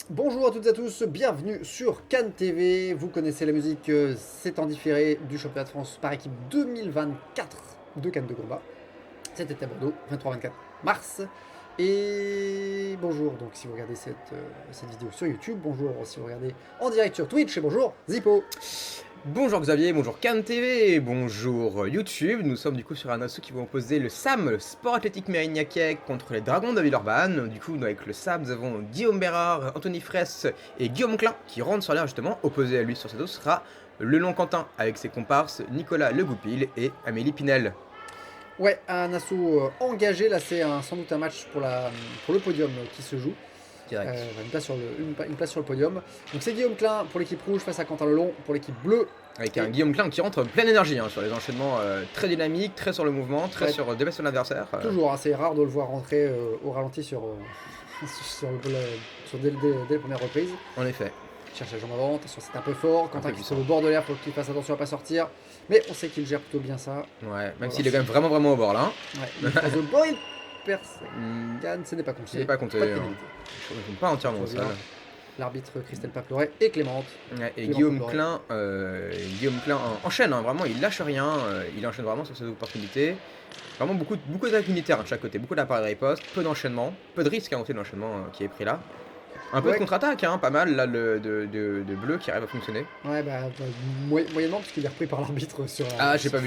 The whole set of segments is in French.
Bonjour à toutes et à tous, bienvenue sur Cannes TV. Vous connaissez la musique, c'est en différé du championnat de France par équipe 2024 de Cannes de combat. C'était à Bordeaux, 23-24 mars. Et bonjour donc si vous regardez cette vidéo sur YouTube, bonjour si vous regardez en direct sur Twitch, et bonjour Zippo. Bonjour Xavier, bonjour Cannes TV, bonjour YouTube. Nous sommes du coup sur un assaut qui va opposer le SAM, le Sport Athlétique Mérignac, contre les Dragons de Villeurbanne. Du coup, avec le SAM, nous avons Guillaume Bérard, Anthony Fraisse et Guillaume Klein qui rentrent sur l'air justement. Opposé à lui sur cet dos sera le Long Quentin avec ses comparses Nicolas Le Goupil et Amélie Pinel. Ouais, un assaut engagé, là c'est sans doute un match pour le podium qui se joue. Direct. Une place sur le podium. Donc c'est Guillaume Klein pour l'équipe rouge face à Quentin Lelong pour l'équipe bleue. Avec un Guillaume Klein qui rentre pleine énergie sur les enchaînements très dynamiques, très sur le mouvement, très sur dépassement de l'adversaire. Toujours, c'est rare de le voir rentrer au ralenti dès les premières reprises. En effet. Il cherche la jambe avant, attention c'est un peu fort. Quentin qui est sur le bord de l'air, faut qu'il fasse attention à pas sortir. Mais on sait qu'il gère plutôt bien ça. Ouais, même s'il est quand même vraiment au bord là. Ouais, il passe au bord, il perd Cannes, ce n'est pas compté. Ce n'est pas compté. Pas de Je ne joue pas entièrement au sol. L'arbitre Christelle Paploret et Clémente. Ouais, et Guillaume Klein enchaîne, vraiment, il lâche rien, il enchaîne vraiment sur ses opportunités. Vraiment beaucoup d'attaques unitaires de chaque côté, beaucoup d'appareils de riposte, peu d'enchaînement, peu de risque aussi de l'enchaînement qui est pris là. Un peu de contre-attaque, pas mal là de bleu qui arrive à fonctionner. Ouais, moyennement parce qu'il est repris par l'arbitre sur la. Ah, j'ai pas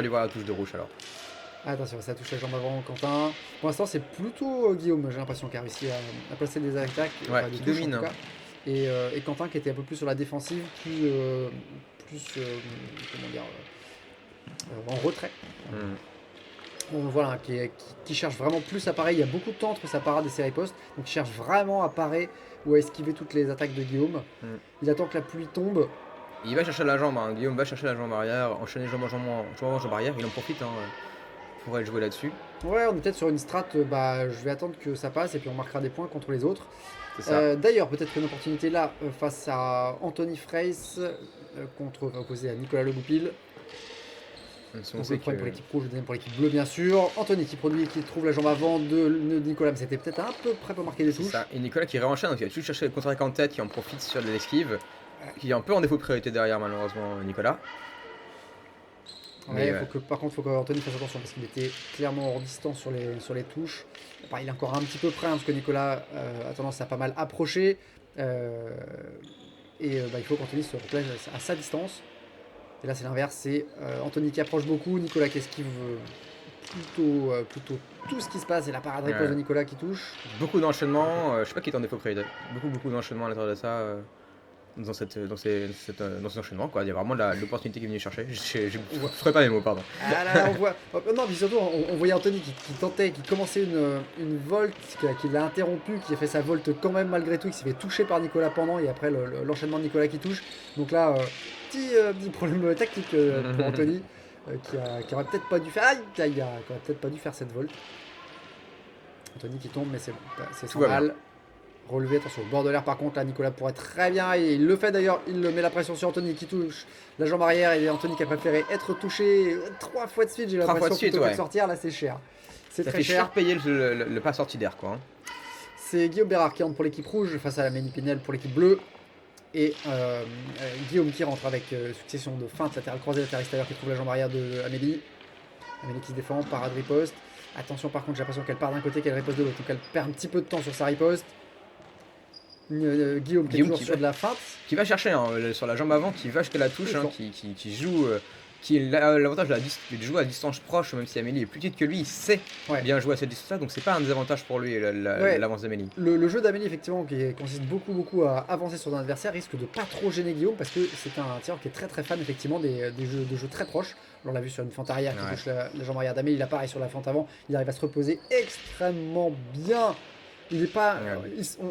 dû voir la touche de rouge alors. Attention, ça touche la jambe avant Quentin. Pour l'instant, c'est plutôt Guillaume, j'ai l'impression, qui a réussi à placer des attaques. Ouais, qui domine. En tout cas. Et Quentin qui était un peu plus sur la défensive, en retrait. Voilà, qui cherche vraiment plus à parer. Il y a beaucoup de temps entre sa parade et ses ripostes. Donc il cherche vraiment à parer ou à esquiver toutes les attaques de Guillaume. Il attend que la pluie tombe. Il va chercher la jambe, Guillaume va chercher la jambe arrière, enchaîner jambe arrière, il en profite pour aller jouer là-dessus. Ouais, on est peut-être sur une strat, je vais attendre que ça passe et puis on marquera des points contre les autres. Ça. D'ailleurs, peut-être une opportunité là face à Anthony Fraisse, opposé à Nicolas Le Goupil. Donc le premier pour l'équipe rouge, le deuxième pour l'équipe bleue bien sûr. Anthony qui trouve la jambe avant de Nicolas, mais c'était peut-être un peu près pour marquer des touches. Ça. Et Nicolas qui réenchaîne, il a toujours cherché le contre-attaque en tête, qui en profite sur l'esquive, qui est un peu en défaut de priorité derrière malheureusement Nicolas. Ouais, par contre, il faut qu'Anthony fasse attention parce qu'il était clairement hors distance sur les touches. Il est encore un petit peu près, parce que Nicolas a tendance à pas mal approcher. Il faut qu'Anthony se replace à sa distance. Et là, c'est l'inverse, c'est Anthony qui approche beaucoup, Nicolas qui esquive plutôt tout ce qui se passe, et la parade riposte de Nicolas qui touche. Beaucoup d'enchaînements, je sais pas qui est en défaut de priorité. Beaucoup d'enchaînements à l'intérieur de ça. Dans ces enchaînements, quoi. Il y a vraiment l'opportunité qui est venue chercher. Je ne ferai pas les mots, pardon. Ah là, on voit. Non, mais surtout, on voyait Anthony qui commençait une volte, qui l'a interrompu, qui a fait sa volte quand même malgré tout, qui s'est fait toucher par Nicolas pendant, et après l'enchaînement de Nicolas qui touche. Donc là, petit problème tactique pour Anthony, qui aurait peut-être pas dû faire. Qui aurait peut-être pas dû faire cette volte. Anthony qui tombe, mais c'est bon, c'est sans mal. Relevé, attention, au bord de l'air par contre, là Nicolas pourrait très bien, et il le fait d'ailleurs, il met la pression sur Anthony qui touche la jambe arrière, et Anthony qui a préféré être touché 3 fois de suite, j'ai l'impression, plutôt que de sortir, là c'est cher. C'est très cher payer le pas sorti d'air, quoi. C'est Guillaume Bérard qui entre pour l'équipe rouge face à Amélie Pinel pour l'équipe bleue, et Guillaume qui rentre avec succession de feintes latérales croisées, latéral extérieur qui trouve la jambe arrière de Amélie. Amélie qui se défend, parade riposte. Attention par contre, j'ai l'impression qu'elle part d'un côté, qu'elle riposte de l'autre, donc elle perd un petit peu de temps sur sa riposte. Guillaume qui est toujours sur de la feinte. Qui va chercher sur la jambe avant, qui va jusqu'à la touche, qui joue, qui a l'avantage de jouer à distance proche, même si Amélie est plus petite que lui, il sait bien jouer à cette distance-là, donc c'est pas un désavantage pour lui l'avance d'Amélie. Le jeu d'Amélie, effectivement, qui consiste beaucoup à avancer sur un adversaire, risque de pas trop gêner Guillaume, parce que c'est un tireur qui est très fan effectivement des jeux très proches. On l'a vu sur une fente arrière qui touche la jambe arrière d'Amélie, il a pareil sur la fente avant, il arrive à se reposer extrêmement bien. Il est pas,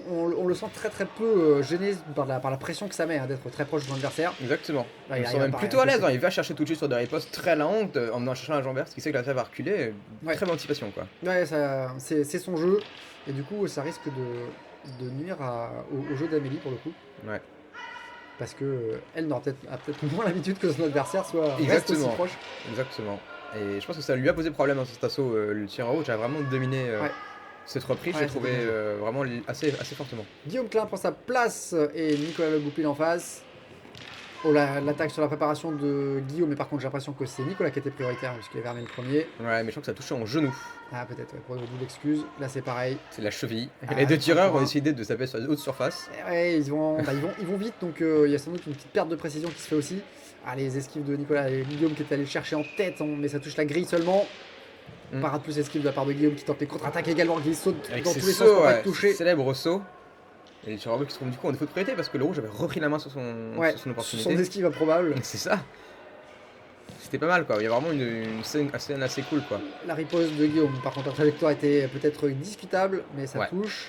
on le sent très peu gêné par la pression que ça met d'être très proche de son adversaire. Exactement. Il se sent même plutôt à l'aise, il va chercher tout de suite sur des ripostes très lentes en cherchant la jambe verte, ce qui sait que la tête va reculer. Très bonne anticipation, quoi. Ouais, c'est son jeu, et du coup ça risque de nuire au jeu d'Amélie pour le coup. Ouais. Parce que elle a peut-être moins l'habitude que son adversaire reste aussi proche. Exactement. Et je pense que ça lui a posé problème dans cet assaut. Le tir en haut, a vraiment dominé Cette reprise, Ouais, j'ai c'était trouvé bien joué. vraiment assez fortement. Guillaume Klein prend sa place et Nicolas Le Goupil en face. Oh, l'attaque sur la préparation de Guillaume, mais par contre j'ai l'impression que c'est Nicolas qui était prioritaire puisqu'il avait remis le premier. Ouais, mais je crois que ça a touché en genou. Ah peut-être, ouais, pour d'où l'excuse. Là c'est pareil. C'est la cheville. Ah, Les deux tireurs encore ont un. décidé de taper sur la haute surface. Ouais, ils vont vite, donc il y a sans doute une petite perte de précision qui se fait aussi. Ah, les esquives de Nicolas et Guillaume qui est allé le chercher en tête, mais ça touche la grille seulement. Mm. Parade plus esquive de la part de Guillaume qui tente les contre-attaques également, qui saute Avec dans ses tous les sens pour sauts, pas ouais, être touché. célèbre saut. Et les tireurs qui se trouvent du coup en défaut de priorité parce que le rouge avait repris la main Ouais, sur son son opportunité. esquive improbable. C'est ça. C'était pas mal quoi, il y a vraiment une scène assez cool quoi. La riposte de Guillaume, par contre, la trajectoire était peut-être discutable, mais ça Ouais. touche.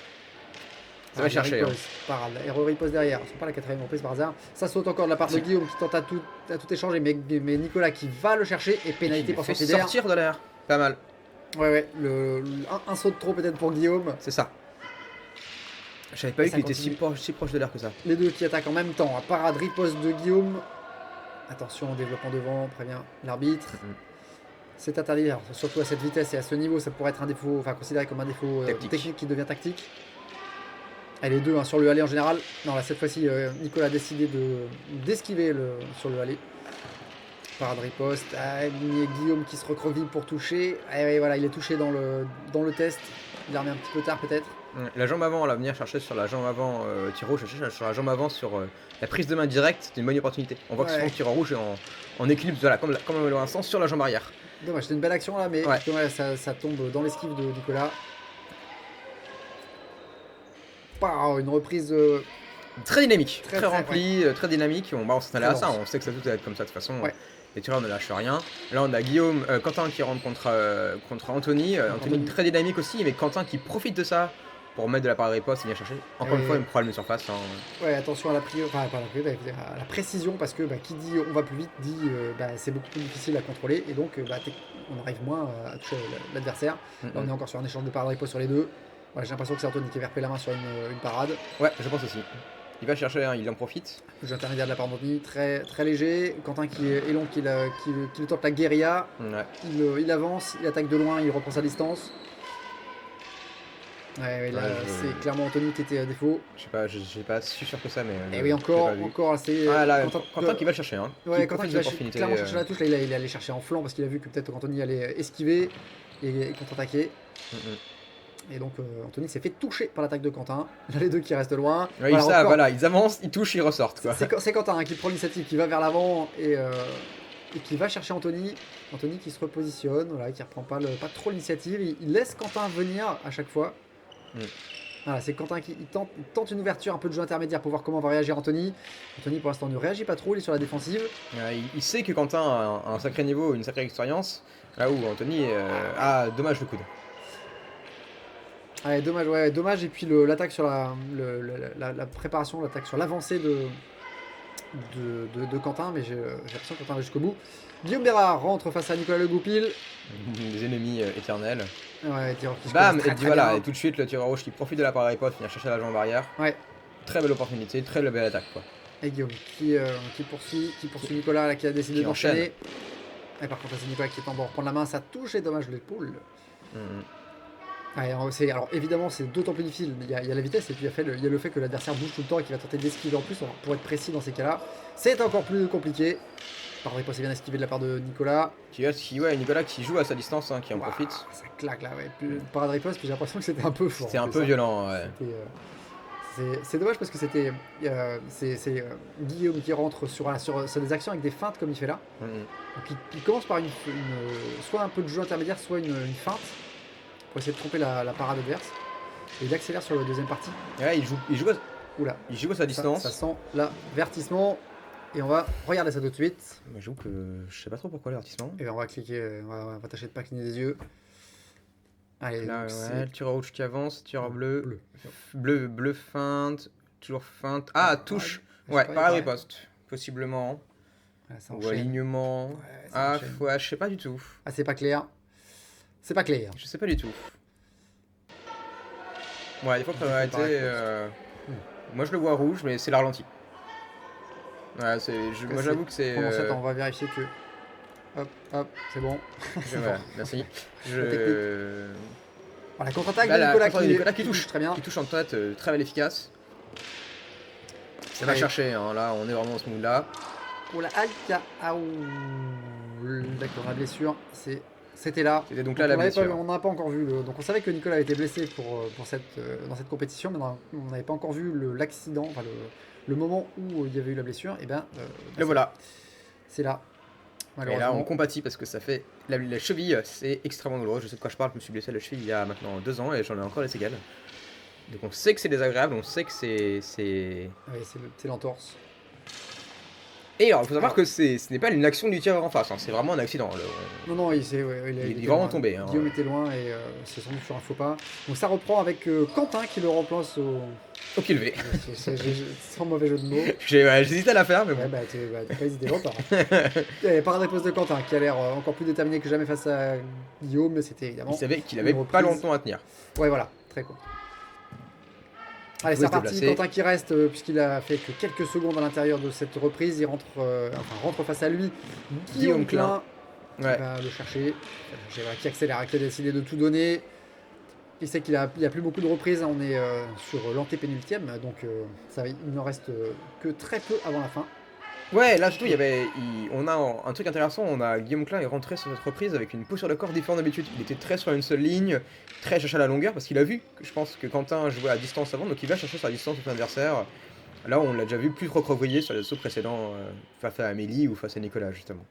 Ça va chercher. Riposte, parade. Et riposte derrière. C'est pas la quatrième reprise par hasard. Ça saute encore de la part de Guillaume qui tente à tout échanger, mais Nicolas qui va le chercher et pénalité Il pour fait sortie d'air. sortir de l'air. Pas mal. Ouais, un saut de trop peut-être pour Guillaume. C'est ça. Je savais pas Et eu ça qu'il était continue. si proche de l'air que ça. Les deux qui attaquent en même temps. Parade, riposte de Guillaume. Attention, développement devant, prévient l'arbitre. C'est interdit, alors, surtout à cette vitesse et à ce niveau, ça pourrait être un défaut, enfin considéré comme un défaut technique qui devient tactique. Et les deux hein, sur le aller en général. Non, là cette fois-ci, Nicolas a décidé d'esquiver sur le aller. Parade riposte. Guillaume qui se recroqueville pour toucher. Et voilà, il est touché dans le test. Il a remis un petit peu tard peut-être. La jambe avant, là, venir chercher sur la jambe avant, Tiro, chercher sur la jambe avant sur la prise de main directe, c'est une bonne opportunité. On voit que souvent le tireur rouge est en équilibre, voilà, comme l'instant, sur la jambe arrière. Dommage, c'était une belle action là, mais Ouais. dommage, ça tombe dans l'esquive de Nicolas. Une reprise. Très dynamique, Très, très très, rempli, très dynamique. On s'attendait à Très ça, dense. on sait que ça tout va être comme ça de toute façon. Ouais. Les tireurs ne lâchent rien. Là, on a Quentin qui rentre contre Anthony. Anthony Anthony. très dynamique aussi, mais Quentin qui profite de ça pour mettre de la parade riposte et venir chercher. Encore une fois, une problème de surface. Hein. Ouais, attention à la à la précision parce que qui dit on va plus vite dit c'est beaucoup plus difficile à contrôler et donc on arrive moins à toucher l'adversaire. Là, on est encore sur un échange de parade riposte sur les deux. Voilà, j'ai l'impression que c'est Anthony qui va repayer la main sur une parade. Ouais, je pense aussi. Il va chercher, hein, il en profite. Jeu intermédiaire de la part d'Anthony, très, très léger. Quentin qui est long, qui le tente la guérilla. Ouais. Il avance, il attaque de loin, il reprend sa distance. Ouais, là, c'est clairement Anthony qui était à défaut. Je sais pas si sûr que ça, mais. Et oui, encore, c'est. Ah là, Quentin qui va le chercher. Hein. Ouais, Qui Quentin profite qui de va l'opportunité, clairement chercher la touche. Là, il est allé chercher en flanc parce qu'il a vu que peut-être Anthony allait esquiver et contre-attaquer. Et donc Anthony s'est fait toucher par l'attaque de Quentin. Là, les deux qui restent loin. Ouais, voilà, ils avancent, ils touchent, ils ressortent. C'est Quentin hein, qui prend l'initiative, qui va vers l'avant et qui va chercher Anthony. Anthony qui se repositionne, voilà, qui reprend pas trop l'initiative. Il laisse Quentin venir à chaque fois. Voilà, c'est Quentin qui tente une ouverture, un peu de jeu intermédiaire pour voir comment va réagir Anthony. Anthony pour l'instant ne réagit pas trop, il est sur la défensive. Il sait que Quentin a un sacré niveau, une sacrée expérience. Là où Anthony dommage le coude. Ouais, dommage. Et puis l'attaque sur la préparation, l'attaque sur l'avancée de Quentin, mais j'ai l'impression que Quentin va jusqu'au bout. Guillaume Bérard rentre face à Nicolas Le Goupil. Des ennemis éternels. Ouais, tireur qui se Bam, connaissent et très, voilà, bien. et tout de suite le tireur rouge qui profite de la parade riposte, venir chercher la jambe arrière. Ouais. Très belle opportunité, très belle attaque quoi. Et Guillaume qui poursuit Nicolas là, qui a décidé Qui d'enchaîner. Et par contre, c'est Nicolas qui est en bord reprendre la main, ça touche et dommage l'épaule. Ouais, alors évidemment, c'est d'autant plus difficile. Il y a la vitesse et puis il y a le fait que l'adversaire bouge tout le temps et qu'il va tenter d'esquiver en plus. Alors, pour être précis dans ces cas-là, c'est encore plus compliqué. Par contre, c'est bien esquivé de la part de Nicolas. Nicolas qui joue à sa distance, hein, qui en profite. Ça claque là, ouais. Parade riposte, puis j'ai l'impression que c'était un peu fort. C'était un peu violent, ouais. C'est dommage parce que c'est Guillaume qui rentre sur des actions avec des feintes comme il fait là. Donc il commence par soit un peu de jeu intermédiaire, soit une feinte pour essayer de tromper la parade adverse. Et il accélère sur la deuxième partie. Ouais, il joue à sa distance. Ça sent l'avertissement. Et on va regarder ça tout de suite. Mais j'avoue que je sais pas trop pourquoi l'avertissement. Et on va cliquer, on va tâcher de pas cligner des yeux. Allez, là, ouais, le tireur rouge qui avance, tireur bleu. Bleu feinte, toujours feinte. Ah, touche. Ouais, parade riposte, possiblement. Ou alignement. Je sais pas du tout. Ah, c'est pas clair. C'est pas clair. Je sais pas du tout. Ouais, il faut que ça été. Moi je le vois rouge, mais c'est la ralenti. Ouais, moi j'avoue que c'est. On va vérifier que. Hop, c'est bon. Voilà, merci. Voilà, contre-attaque Là, de la Nicolas, contre de Nicolas qui touche. très bien. Qui touche en tête, très belle efficace. Ça va Ouais. chercher, hein, là on est vraiment dans ce mood là. Oh la aïe, ah, ouh. D'accord, la blessure, c'était là. C'était donc Donc là la on l'avait pas vu, blessure. on n'a pas encore vu donc on savait que Nicolas avait été blessé dans cette compétition, mais on n'avait pas encore vu l'accident, enfin le moment où il y avait eu la blessure. Et ben, Le voilà. c'est là. Et là on Malheureusement. compatit parce que ça fait. La cheville, c'est extrêmement douloureux. Je sais de quoi je parle, je me suis blessé à la cheville il y a maintenant 2 ans et j'en ai encore les séquelles. Donc on sait que c'est désagréable, on sait que c'est. Ouais, c'est l'entorse. Et alors il faut savoir que ce n'est pas une action du tireur en face, hein, c'est vraiment un accident. Non, il était est vraiment loin. tombé, hein. Guillaume était loin et c'est sans doute sur un faux pas. Donc ça reprend avec Quentin qui le remplace Au pied levé. sans mauvais jeu de mots. J'hésitais à la faire, mais bon. Ouais, t'as pas hésité longtemps. Parade réponse de Quentin qui a l'air encore plus déterminé que jamais face à Guillaume, mais c'était évidemment. Il savait qu'il avait une pas reprise. longtemps à tenir. Ouais, voilà, très cool. Allez, c'est pouvait se reparti. déplacer. Quentin qui reste, puisqu'il a fait que quelques secondes à l'intérieur de cette reprise. Il rentre face à lui. Guillaume Klein. Ouais. Qui va le chercher. Voilà, qui accélère, qui a décidé de tout donner. Il sait qu'il n'y a plus beaucoup de reprises. On est sur l'antépénultième. Donc il ne reste que très peu avant la fin. Ouais, là surtout, on a un truc intéressant. On a Guillaume Klein est rentré sur cette reprise avec une posture de corps différente d'habitude. Il était très sur une seule ligne, très cherché à la longueur parce qu'il a vu que je pense que Quentin jouait à distance avant, donc il va chercher sa distance de son adversaire. Là, on l'a déjà vu plus recroquevillé sur les sauts précédents face à Amélie ou face à Nicolas justement.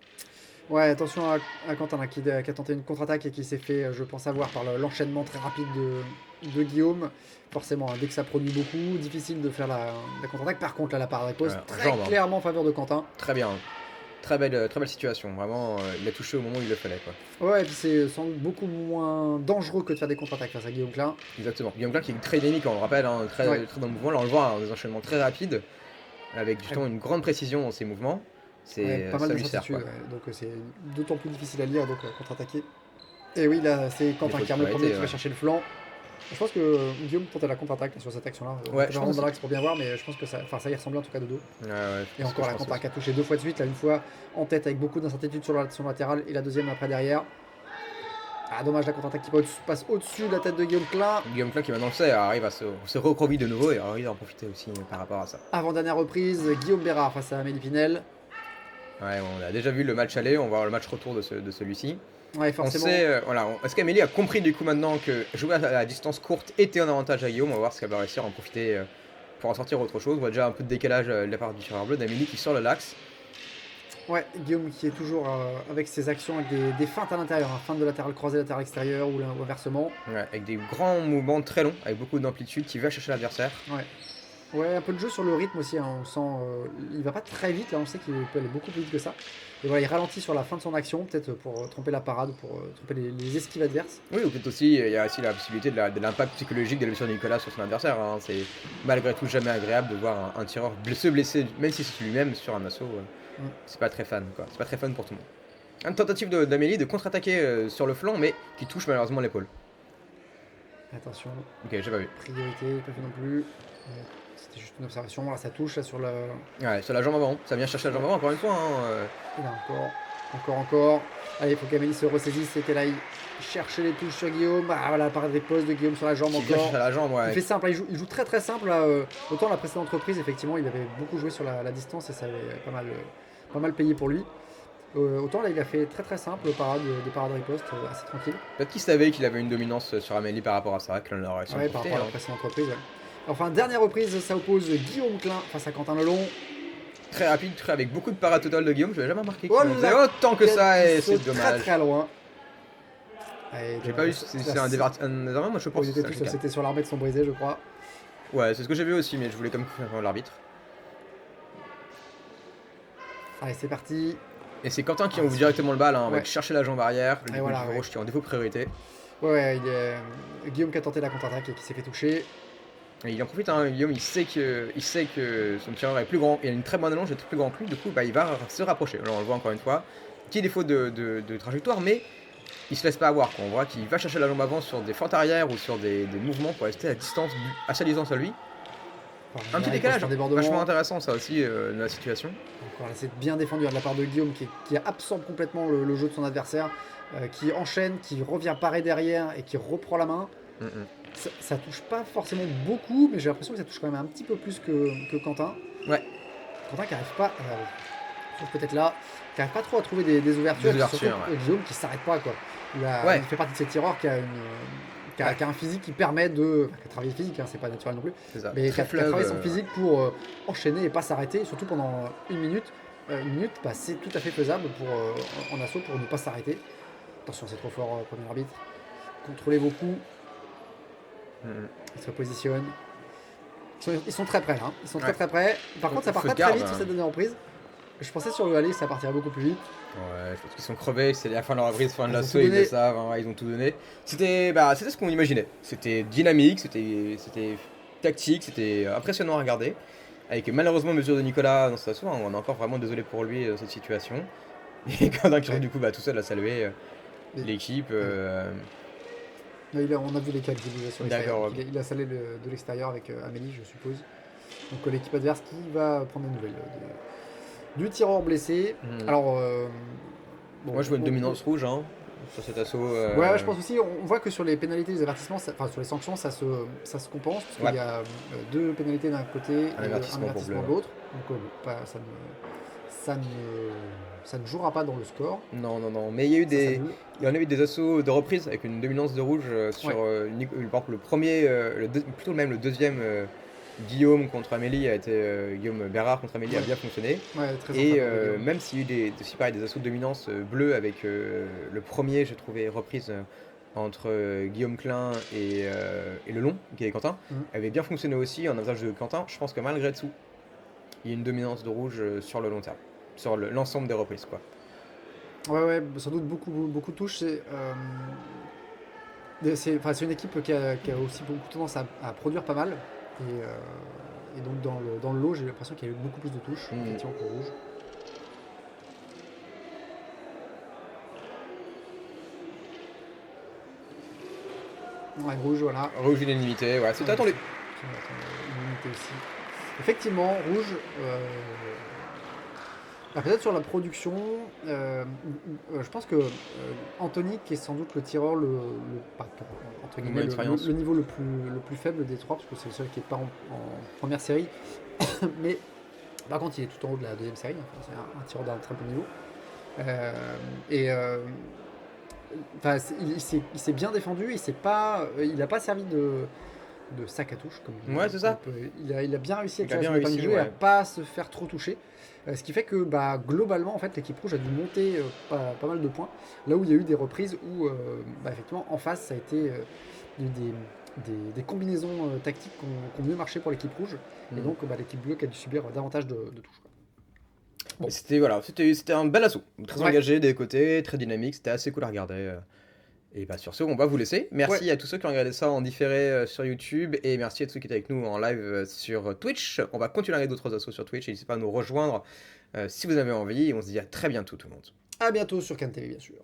Ouais, attention à Quentin là, qui a tenté une contre-attaque et qui s'est fait, je pense avoir, par l'enchaînement très rapide de Guillaume. Forcément, dès que ça produit beaucoup, difficile de faire la contre-attaque. Par contre, là, la parade pose très clairement en faveur de Quentin. Très bien. Très belle situation. Vraiment, il a touché au moment où il le fallait, quoi. Ouais, et puis c'est sans doute beaucoup moins dangereux que de faire des contre-attaques face à Guillaume Klein. Exactement. Guillaume Klein qui est très dynamique, on le rappelle, hein, très dans le mouvement. Là, on le voit, hein, des enchaînements très rapides, avec justement une grande précision dans ses mouvements. Pas mal ça de lui sert, certitude, donc c'est d'autant plus difficile à lire, donc contre-attaquer. Et oui, là, c'est Quentin qui remet le premier qui va chercher le flanc. Je pense que Guillaume tentait la contre-attaque sur cette action-là. Ouais, je pense dans l'axe pour bien voir, mais je pense que ça y ressemblait en tout cas de dos. Ouais, et encore la contre-attaque a touché 2 fois de suite, là une fois en tête avec beaucoup d'incertitude sur son latéral et la deuxième après derrière. Ah dommage, la contre-attaque qui passe au-dessus de la tête de Guillaume Klein. Guillaume Klein qui maintenant sait arrive à se recroqueviller de nouveau et arrive à en profiter aussi par rapport à ça. Avant-dernière reprise, Guillaume Bérard face à Amélie Pinel. Ouais, on a déjà vu le match aller, on va voir le match retour de celui-ci. Ouais, forcément. On sait, est-ce qu'Amélie a compris du coup maintenant que jouer à la distance courte était un avantage à Guillaume? On va voir ce qu'elle va réussir à en profiter pour en sortir autre chose. On voit déjà un peu de décalage de la part du tireur bleu d'Amélie qui sort le l'axe. Ouais, Guillaume qui est toujours avec ses actions, avec des feintes à l'intérieur, feinte de latéral croisé, latéral extérieur ou inversement. Ouais, avec des grands mouvements très longs, avec beaucoup d'amplitude qui va chercher l'adversaire. Ouais, un peu de jeu sur le rythme aussi, hein, on sent, il va pas très vite, là on sait qu'il peut aller beaucoup plus vite que ça. Et voilà, il ralentit sur la fin de son action, peut-être pour tromper la parade, pour tromper les esquives adverses. Oui, ou peut-être aussi, il y a aussi la possibilité de l'impact psychologique de la blessure de Nicolas sur son adversaire. Hein. C'est malgré tout jamais agréable de voir un tireur se blesser, même si c'est lui-même, sur un assaut. C'est pas très fan, quoi. C'est pas très fun pour tout le monde. Une tentative d'Amélie de contre-attaquer sur le flanc, mais qui touche malheureusement l'épaule. Attention. Ok, j'ai pas vu. Priorité, pas vu non plus. C'était juste une observation, voilà, ça touche là sur le... Ouais, sur la jambe avant, ça vient chercher la jambe avant encore une fois. Et là encore. Allez, il faut qu'Amélie se ressaisisse, c'était là, il cherchait les touches sur Guillaume. Ah voilà, par des postes de Guillaume sur la jambe encore. La jambe, ouais. Il fait simple, il joue très très simple. Là, autant la précédente reprise, effectivement, il avait beaucoup joué sur la distance et ça avait pas mal payé pour lui. Autant là, il a fait très très simple, des parades riposte, assez tranquille. Peut-être qu'il savait qu'il avait une dominance sur Amélie par rapport à ça, que l'on aurait réussi à par rapport à la précédente reprise, ouais. Enfin, dernière reprise, ça oppose Guillaume Klein face à Quentin Lelon. Très rapide, avec beaucoup de parades totales de Guillaume, je n'avais jamais remarqué qu'il Oh en faisait autant que ça et c'est dommage. Très loin. J'ai pas eu, c'est un désarmement, moi je pense. C'était sur l'armée de son brisé, je crois. Ouais, c'est ce que j'ai vu aussi, mais je voulais comme faire l'arbitre. Allez, c'est parti. Et c'est Quentin qui ouvre directement le bal, hein, avec chercher la jambe arrière, le rouge qui est en défaut priorité. Ouais, Guillaume qui a tenté la contre-attaque et qui s'est fait toucher. Et il en profite, hein, Guillaume, il sait que son tireur est plus grand, il a une très bonne allonge, il est plus grand que lui, du coup il va se rapprocher. Alors on le voit encore une fois, petit défaut de trajectoire, mais il se laisse pas avoir, quoi. On voit qu'il va chercher la jambe avant sur des fentes arrière ou sur des mouvements pour rester à sa distance à lui. Un petit décalage, vachement intéressant ça aussi, de la situation. C'est bien défendu de la part de Guillaume qui absorbe complètement le jeu de son adversaire, qui enchaîne, qui revient parer derrière et qui reprend la main. Mm. Ça touche pas forcément beaucoup, mais j'ai l'impression que ça touche quand même un petit peu plus que Quentin. Ouais, Quentin qui arrive pas, sauf peut-être là, qui arrive pas trop à trouver des ouvertures, des et puis surtout ouvertures, ouais. Guillaume qui s'arrête pas quoi. Ouais, Il fait partie de ces tireurs ouais, qui a un physique qui permet de. Enfin, qui a travaillé le physique, hein, c'est pas naturel non plus, c'est ça. mais Très qui a fleuve. travaillé son physique pour enchaîner et pas s'arrêter, surtout pendant une minute. Une minute, bah, c'est tout à fait faisable pour, en assaut pour ne pas s'arrêter. Attention, c'est trop fort, premier arbitre. Contrôlez vos coups, Mm. ils se repositionnent. Ils sont très près, hein. Ils sont Ouais. très près. Par contre, ça part Faut pas de très garde, vite sur hein. cette dernière reprise. Je pensais sur le aller, ça partirait beaucoup plus vite. Ouais, je pense qu'ils sont crevés, c'est la fin de leur reprise, fin de Ils ont l'assaut, tout ils donné. le savent, hein, ils ont tout donné. C'était ce qu'on imaginait. C'était dynamique, c'était tactique, c'était impressionnant à regarder. Avec malheureusement mesure de Nicolas dans cette assaut, hein, on est encore vraiment désolé pour lui dans cette situation. Et Quentin qui Ouais. retrouve du coup tout seul à saluer Mais- l'équipe. On a vu les cas déjà sur l'extérieur. D'accord, Donc, il a salé de l'extérieur avec Amélie, je suppose. Donc l'équipe adverse qui va prendre des nouvelles du tireur blessé. hmm. Alors, bon, Moi je vois une dominance rouge hein, sur cet assaut. Ouais, je pense aussi, on voit que sur les pénalités, les avertissements, enfin sur les sanctions, ça se compense, parce Ouais. qu'il y a deux pénalités d'un côté et Un avertissement pour avertissement bleu. de l'autre. Donc ça ne jouera pas dans le score. Non, non, non. Mais il y a eu Ça des, s'annule. il y en a eu des assauts de reprise avec une dominance de rouge sur, Ouais. par exemple, le premier, plutôt même le deuxième, Guillaume contre Amélie a été, Guillaume Bérard contre Amélie a Ouais. bien fonctionné. Ouais, très Et central, Guillaume. même s'il y a eu aussi pareil, des assauts de dominance bleus avec le premier, j'ai trouvé, reprise entre Guillaume Klein et Lelon, qui est Quentin, Mhm. avait bien fonctionné aussi en avantage de Quentin. Je pense que malgré tout, il y a une dominance de rouge sur le long terme, sur l'ensemble des reprises, quoi. Ouais, sans doute beaucoup de touches. C'est une équipe qui a aussi beaucoup tendance à produire pas mal. Et donc dans le lot, j'ai l'impression qu'il y a eu beaucoup plus de touches, Mhm. effectivement, pour rouge. Ouais, rouge, voilà. Rouge unanimité, ouais, c'était attendu. Une unité aussi. Effectivement, rouge. Peut-être sur la production, je pense que Anthony, qui est sans doute le tireur entre guillemets, Moins d'expérience. le niveau le plus faible des trois, parce que c'est le seul qui n'est pas en première série. Mais par contre, il est tout en haut de la deuxième série. Enfin, c'est un tireur d'un très bon niveau. Il s'est bien défendu. Il n'a pas servi de sac à touche, comme Ouais, c'est ça. il a bien réussi à Il a tirer bien son épingle réussi, du jeu et à ouais. pas se faire trop toucher. Ce qui fait que globalement, en fait, l'équipe rouge a dû monter pas mal de points. Là où il y a eu des reprises où, effectivement, en face, ça a été il y a eu des combinaisons tactiques qui ont mieux marché pour l'équipe rouge. Et Mhm. donc, l'équipe bleue qui a dû subir davantage de touches. Bon. Mais c'était un bel assaut, très Ouais. engagé des côtés, très dynamique, c'était assez cool à regarder. Et sur ce, on va vous laisser. Merci à tous ceux qui ont regardé ça en différé sur YouTube et merci à tous ceux qui étaient avec nous en live sur Twitch. On va continuer à regarder d'autres assos sur Twitch, n'hésitez pas à nous rejoindre si vous avez envie et on se dit à très bientôt tout le monde. À bientôt sur CanTV, bien sûr.